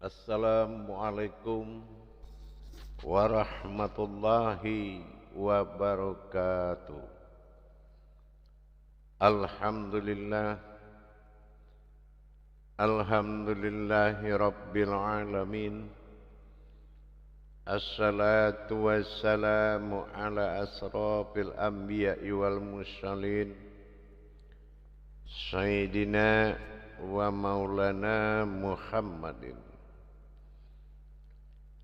Assalamualaikum warahmatullahi wabarakatuh. Alhamdulillah, alhamdulillahi rabbil alamin. Assalatu wassalamu ala asrafil anbiya'i wal mursalin, Sayyidina wa maulana Muhammadin.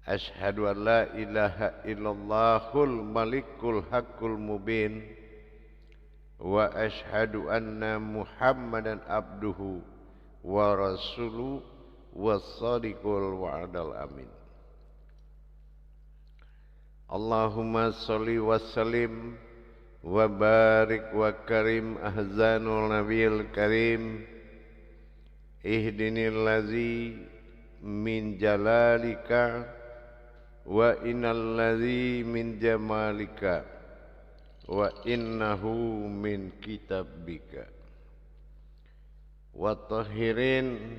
Ashhadu an la ilaha illallahul malikul haqqul mubin, wa ashhadu anna Muhammadan abduhu wa rasuluhu was-sadiqul wa'dal amin. Allahumma sholli wa sallim wa barik wa karim ahzanul nabiyil karim, ihdinil ladzi min jalalika wa innal ladzi min jamalika wa innahu min kitabika wa tahirin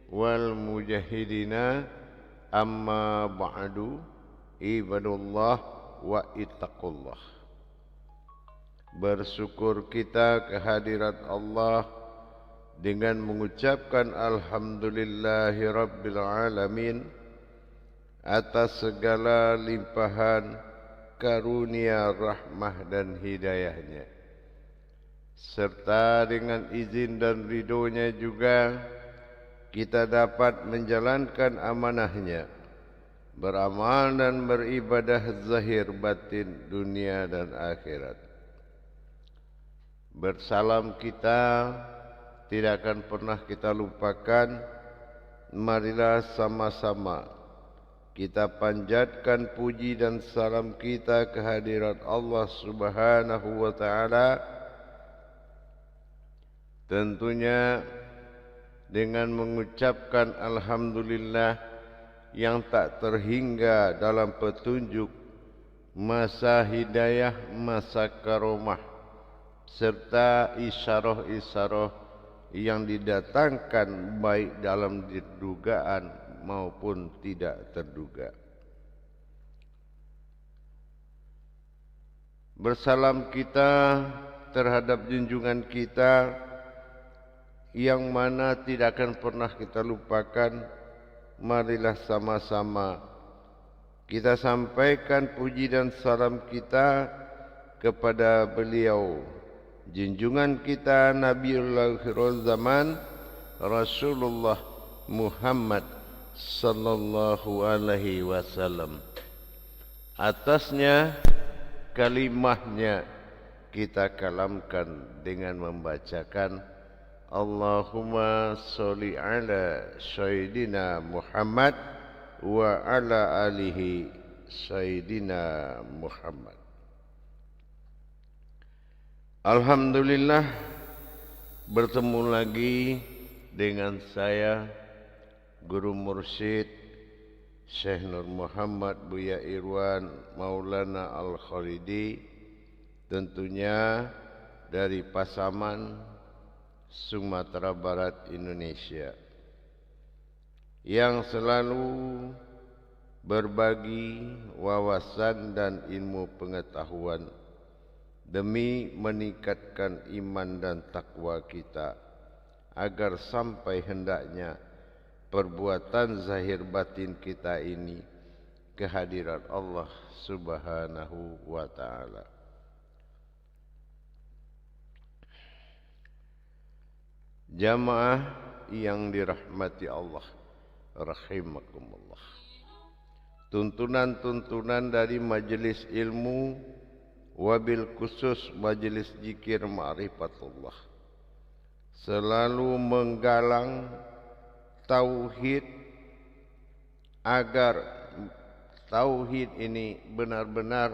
wal mujahidina amma ba'du ibadullah wa ittaqullah. Bersyukur kita kehadirat Allah dengan mengucapkan alhamdulillahi rabbil alamin atas segala limpahan karunia rahmah dan hidayahnya, serta dengan izin dan ridhonya juga kita dapat menjalankan amanahnya, beramal dan beribadah zahir batin dunia dan akhirat. Bersalam kita tidak akan pernah kita lupakan. Marilah sama-sama kita panjatkan puji dan salam kita kehadirat Allah Subhanahu wa ta'ala, tentunya dengan mengucapkan alhamdulillah yang tak terhingga dalam petunjuk, masa hidayah, masa karomah, serta isyarah-isyarah yang didatangkan baik dalam dugaan maupun tidak terduga. Bersalam kita terhadap junjungan kita yang mana tidak akan pernah kita lupakan. Marilah sama-sama kita sampaikan puji dan salam kita kepada beliau, junjungan kita Nabiullah akhir zaman, Rasulullah Muhammad sallallahu alaihi wasallam. Atasnya kalimahnya kita kalamkan dengan membacakan Allahumma sholli ala sayyidina Muhammad wa ala alihi sayyidina Muhammad. Alhamdulillah, bertemu lagi dengan saya Guru Mursyid Syekh Nur Muhammad Buya Irwan Maulana Al-Khalidi, tentunya dari Pasaman, Sumatera Barat, Indonesia, yang selalu berbagi wawasan dan ilmu pengetahuan demi meningkatkan iman dan takwa kita, agar sampai hendaknya perbuatan zahir batin kita ini kehadirat Allah Subhanahu wa ta'ala. Jamaah yang dirahmati Allah rahimakumullah, tuntunan-tuntunan dari majelis ilmu, wabil khusus majelis zikir ma'rifatullah, selalu menggalang tauhid, agar tauhid ini benar-benar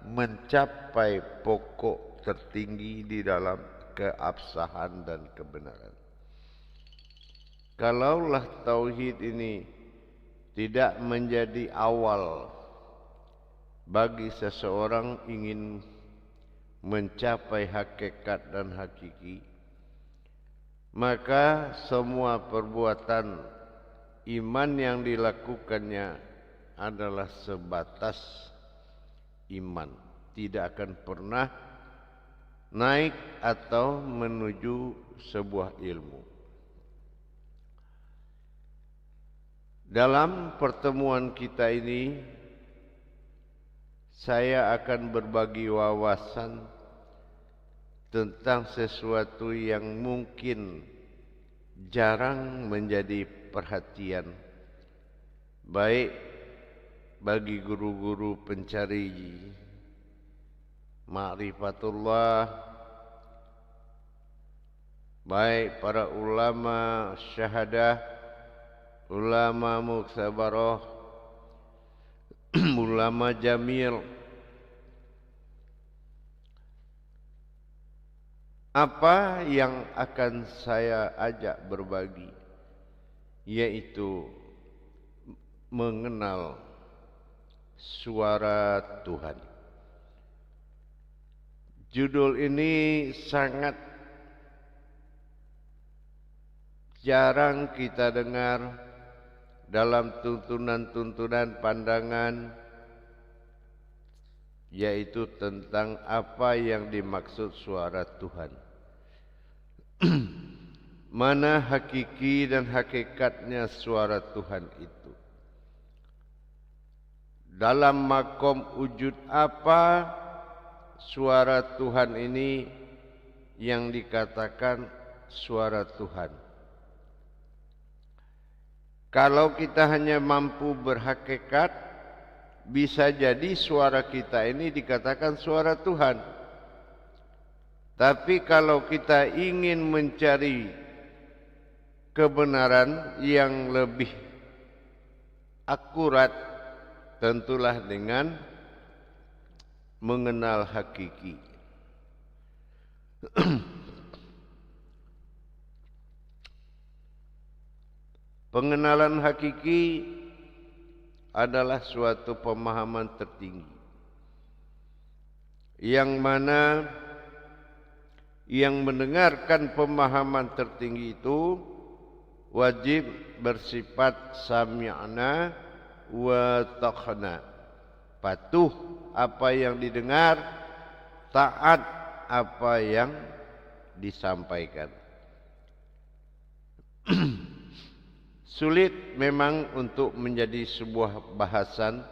mencapai pokok tertinggi di dalam keabsahan dan kebenaran. Kalaulah tauhid ini tidak menjadi awal bagi seseorang ingin mencapai hakikat dan hakiki, maka semua perbuatan iman yang dilakukannya adalah sebatas iman, tidak akan pernah naik atau menuju sebuah ilmu. Dalam pertemuan kita ini, saya akan berbagi wawasan tentang sesuatu yang mungkin jarang menjadi perhatian, baik bagi guru-guru pencari ma'rifatullah, baik para ulama syahadah, ulama muksabarah, ulama jamil. Apa yang akan saya ajak berbagi, yaitu mengenal suara Tuhan. Judul ini sangat jarang kita dengar dalam tuntunan-tuntunan pandangan, yaitu tentang apa yang dimaksud suara Tuhan. Mana hakiki dan hakikatnya suara Tuhan itu? Dalam makom wujud apa suara Tuhan ini yang dikatakan suara Tuhan? Kalau kita hanya mampu berhakikat, bisa jadi suara kita ini dikatakan suara Tuhan. Tapi kalau kita ingin mencari kebenaran yang lebih akurat, tentulah dengan mengenal hakiki. Pengenalan hakiki adalah suatu pemahaman tertinggi, yang mana yang mendengarkan pemahaman tertinggi itu wajib bersifat sami'na wa takhna, patuh apa yang didengar, taat apa yang disampaikan. Sulit memang untuk menjadi sebuah bahasan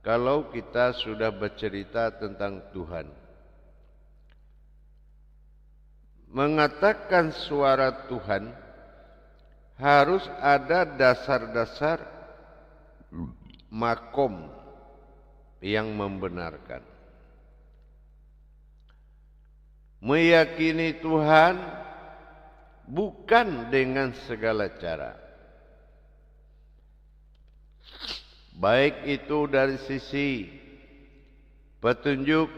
kalau kita sudah bercerita tentang Tuhan. Mengatakan suara Tuhan harus ada dasar-dasar makom yang membenarkan. Meyakini Tuhan bukan dengan segala cara, baik itu dari sisi petunjuk,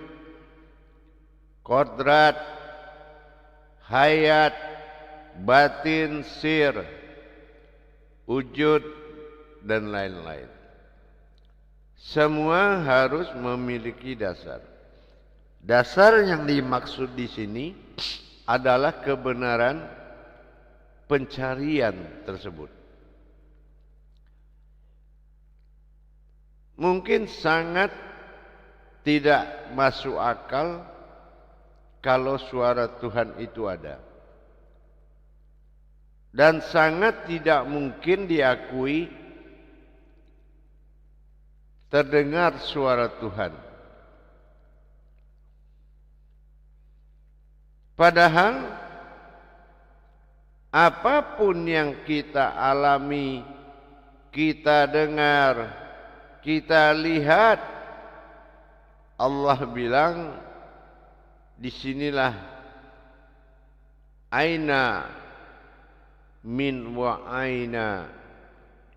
kodrat, hayat, batin, sir, wujud, dan lain-lain. Semua harus memiliki dasar. Dasar yang dimaksud di sini adalah kebenaran pencarian tersebut. Mungkin sangat tidak masuk akal kalau suara Tuhan itu ada, dan sangat tidak mungkin diakui terdengar suara Tuhan. Padahal apapun yang kita alami, kita dengar, kita lihat, Allah bilang disinilah aina min wa aina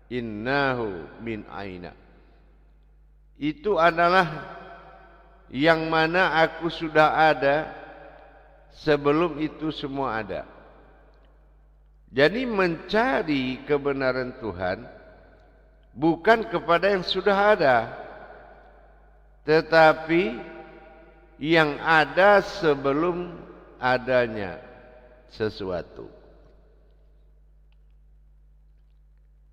innahu min aina. Itu adalah yang mana aku sudah ada sebelum itu semua ada. Jadi mencari kebenaran Tuhan bukan kepada yang sudah ada, tetapi yang ada sebelum adanya sesuatu.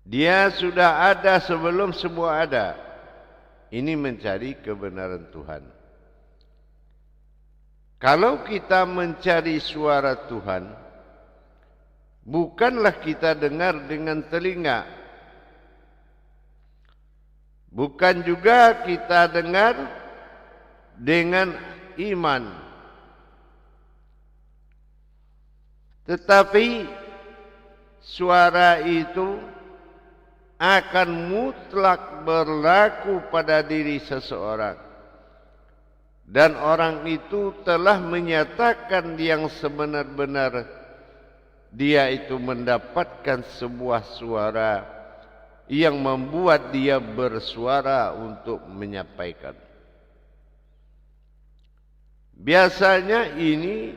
Dia sudah ada sebelum semua ada. Ini mencari kebenaran Tuhan. Kalau kita mencari suara Tuhan, bukanlah kita dengar dengan telinga. Bukan juga kita dengar dengan iman. Tetapi suara itu akan mutlak berlaku pada diri seseorang. Dan orang itu telah menyatakan yang sebenar-benar dia itu mendapatkan sebuah suara yang membuat dia bersuara untuk menyampaikan. Biasanya ini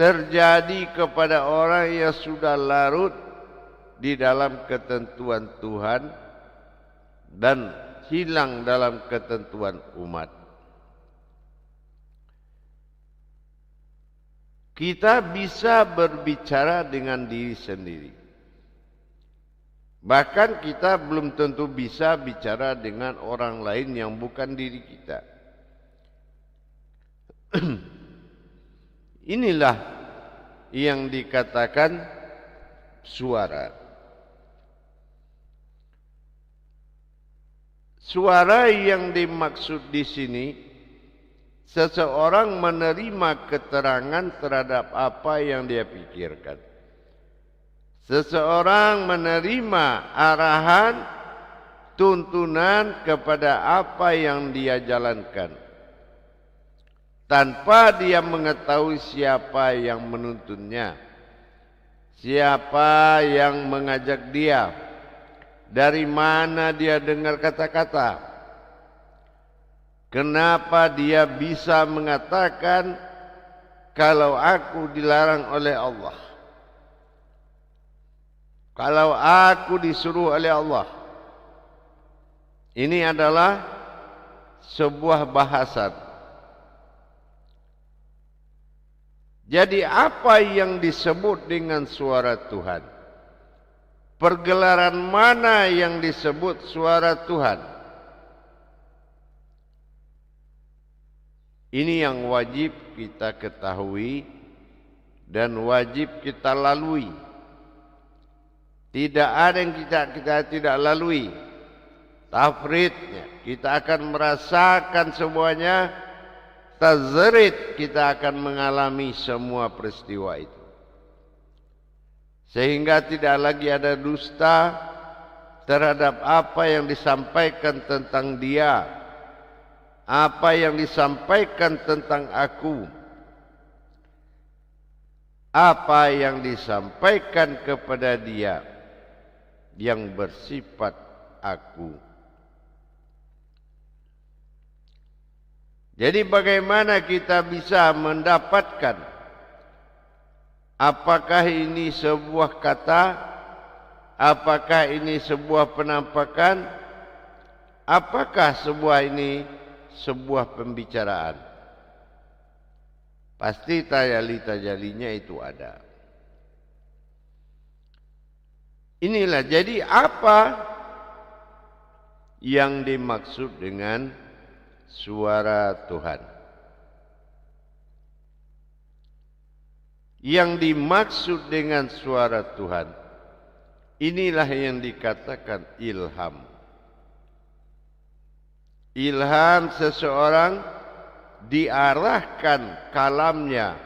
terjadi kepada orang yang sudah larut di dalam ketentuan Tuhan dan hilang dalam ketentuan umat. Kita bisa berbicara dengan diri sendiri. Bahkan kita belum tentu bisa bicara dengan orang lain yang bukan diri kita. Inilah yang dikatakan suara. Suara yang dimaksud di sini, seseorang menerima keterangan terhadap apa yang dia pikirkan. Seseorang menerima arahan, tuntunan kepada apa yang dia jalankan, tanpa dia mengetahui siapa yang menuntunnya, siapa yang mengajak dia, dari mana dia dengar kata-kata, kenapa dia bisa mengatakan kalau aku dilarang oleh Allah, kalau aku disuruh oleh Allah. Ini adalah sebuah bahasan. Jadi apa yang disebut dengan suara Tuhan? Pergelaran mana yang disebut suara Tuhan? Ini yang wajib kita ketahui dan wajib kita lalui. Tidak ada yang kita tidak lalui. Tafridnya, kita akan merasakan semuanya. Tazrid, kita akan mengalami semua peristiwa itu. Sehingga tidak lagi ada dusta terhadap apa yang disampaikan tentang dia, apa yang disampaikan tentang aku, apa yang disampaikan kepada dia yang bersifat aku. Jadi bagaimana kita bisa mendapatkan apakah ini sebuah kata, apakah ini sebuah penampakan, apakah ini sebuah pembicaraan? Pasti tajali-tajalinya itu ada. Inilah jadi apa yang dimaksud dengan suara Tuhan. Yang dimaksud dengan suara Tuhan, inilah yang dikatakan ilham. Ilham seseorang diarahkan kalamnya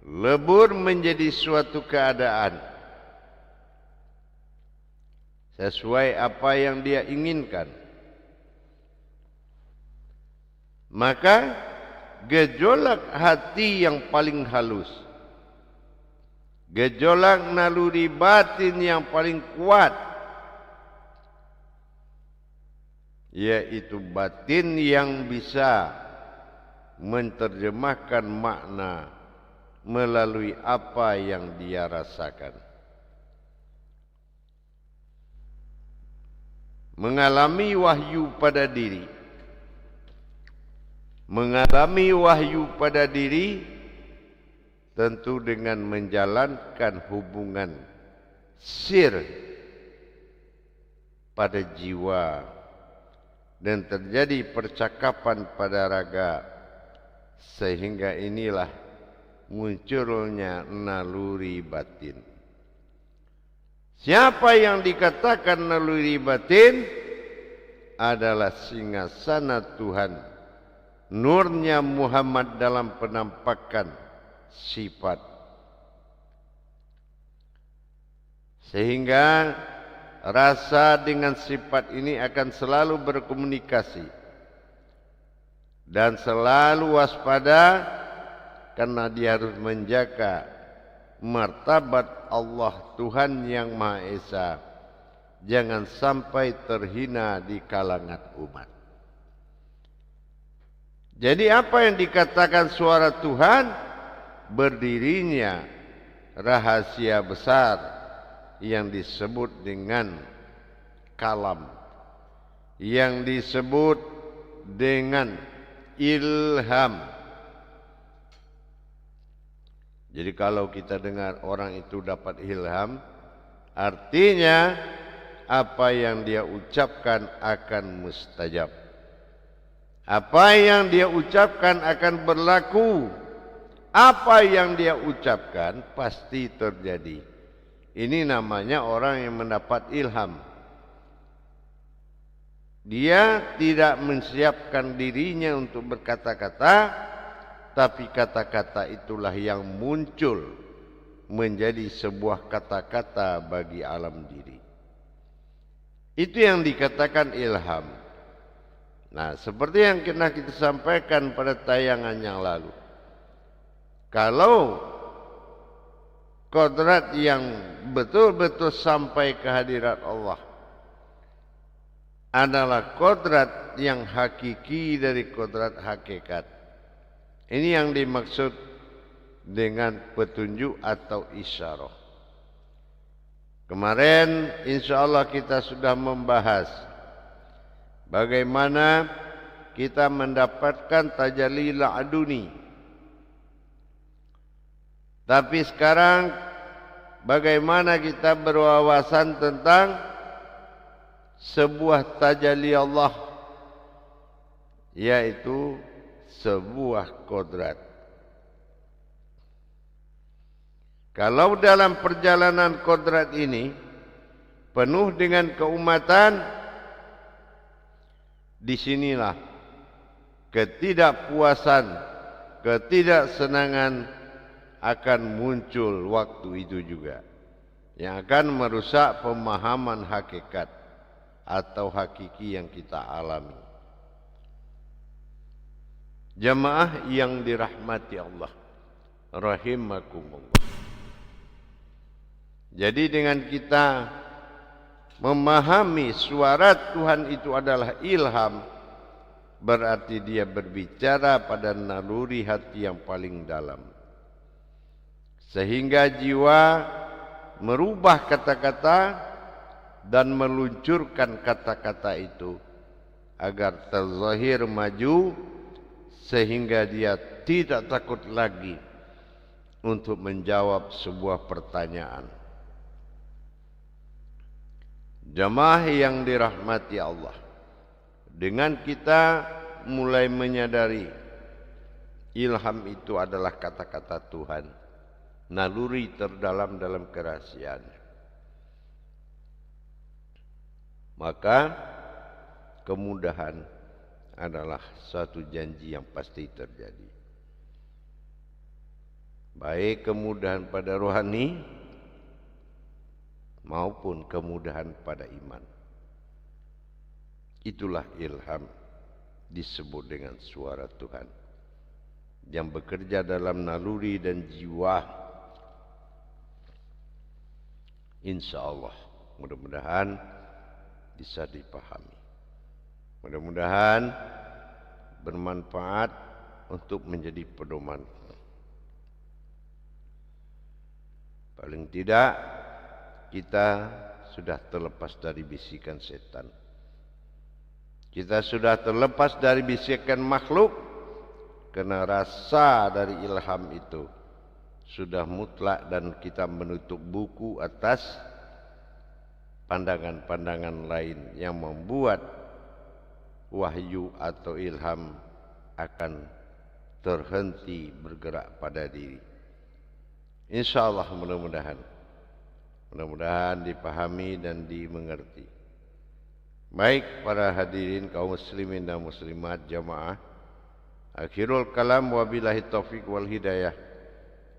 lebur menjadi suatu keadaan sesuai apa yang dia inginkan. Maka gejolak hati yang paling halus, gejolak naluri batin yang paling kuat, yaitu batin yang bisa menerjemahkan makna melalui apa yang dia rasakan. Mengalami wahyu pada diri. Mengalami wahyu pada diri tentu dengan menjalankan hubungan sir pada jiwa dan terjadi percakapan pada raga, sehingga inilah munculnya naluri batin. Siapa yang dikatakan naluri batin adalah singgasana Tuhan, nurnya Muhammad dalam penampakan sifat, sehingga rasa dengan sifat ini akan selalu berkomunikasi dan selalu waspada, karena dia harus menjaga martabat Allah Tuhan yang Maha Esa, jangan sampai terhina di kalangan umat. Jadi apa yang dikatakan suara Tuhan? Berdirinya rahasia besar yang disebut dengan kalam, yang disebut dengan ilham. Jadi kalau kita dengar orang itu dapat ilham, artinya apa yang dia ucapkan akan mustajab. Apa yang dia ucapkan akan berlaku. Apa yang dia ucapkan pasti terjadi. Ini namanya orang yang mendapat ilham. Dia tidak menyiapkan dirinya untuk berkata-kata, tapi kata-kata itulah yang muncul menjadi sebuah kata-kata bagi alam diri. Itu yang dikatakan ilham. Nah, seperti yang pernah kita sampaikan pada tayangan yang lalu. Kalau kodrat yang betul-betul sampai ke hadirat Allah adalah kodrat yang hakiki dari kodrat hakikat. Ini yang dimaksud dengan petunjuk atau isyarah. Kemarin insya Allah kita sudah membahas bagaimana kita mendapatkan tajalli la'aduni. Tapi sekarang bagaimana kita berwawasan tentang sebuah tajalli Allah, yaitu sebuah kodrat. Kalau dalam perjalanan kodrat ini penuh dengan keumatan, disinilah ketidakpuasan, ketidaksenangan akan muncul waktu itu juga, yang akan merusak pemahaman hakikat atau hakiki yang kita alami. Jamaah yang dirahmati Allah, rahimakumullah. Jadi dengan kita memahami suara Tuhan itu adalah ilham, berarti dia berbicara pada naluri hati yang paling dalam, sehingga jiwa merubah kata-kata dan meluncurkan kata-kata itu agar terzahir maju, sehingga dia tidak takut lagi untuk menjawab sebuah pertanyaan. Jamaah yang dirahmati Allah, dengan kita mulai menyadari ilham itu adalah kata-kata Tuhan, naluri terdalam dalam kerahasiaan, maka kemudahan adalah suatu janji yang pasti terjadi. Baik kemudahan pada rohani maupun kemudahan pada iman. Itulah ilham, disebut dengan suara Tuhan yang bekerja dalam naluri dan jiwa. Insya Allah mudah-mudahan bisa dipahami. Mudah-mudahan bermanfaat untuk menjadi pedoman. Paling tidak kita sudah terlepas dari bisikan setan. Kita sudah terlepas dari bisikan makhluk, karena rasa dari ilham itu sudah mutlak dan kita menutup buku atas pandangan-pandangan lain yang membuat wahyu atau ilham akan terhenti bergerak pada diri. Insyaallah mudah-mudahan dipahami dan dimengerti. Baik para hadirin kaum muslimin dan muslimat jamaah, akhirul kalam wabillahi taufiq wal hidayah.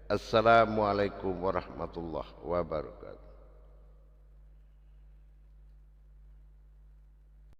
Assalamualaikum warahmatullahi wabarakatuh.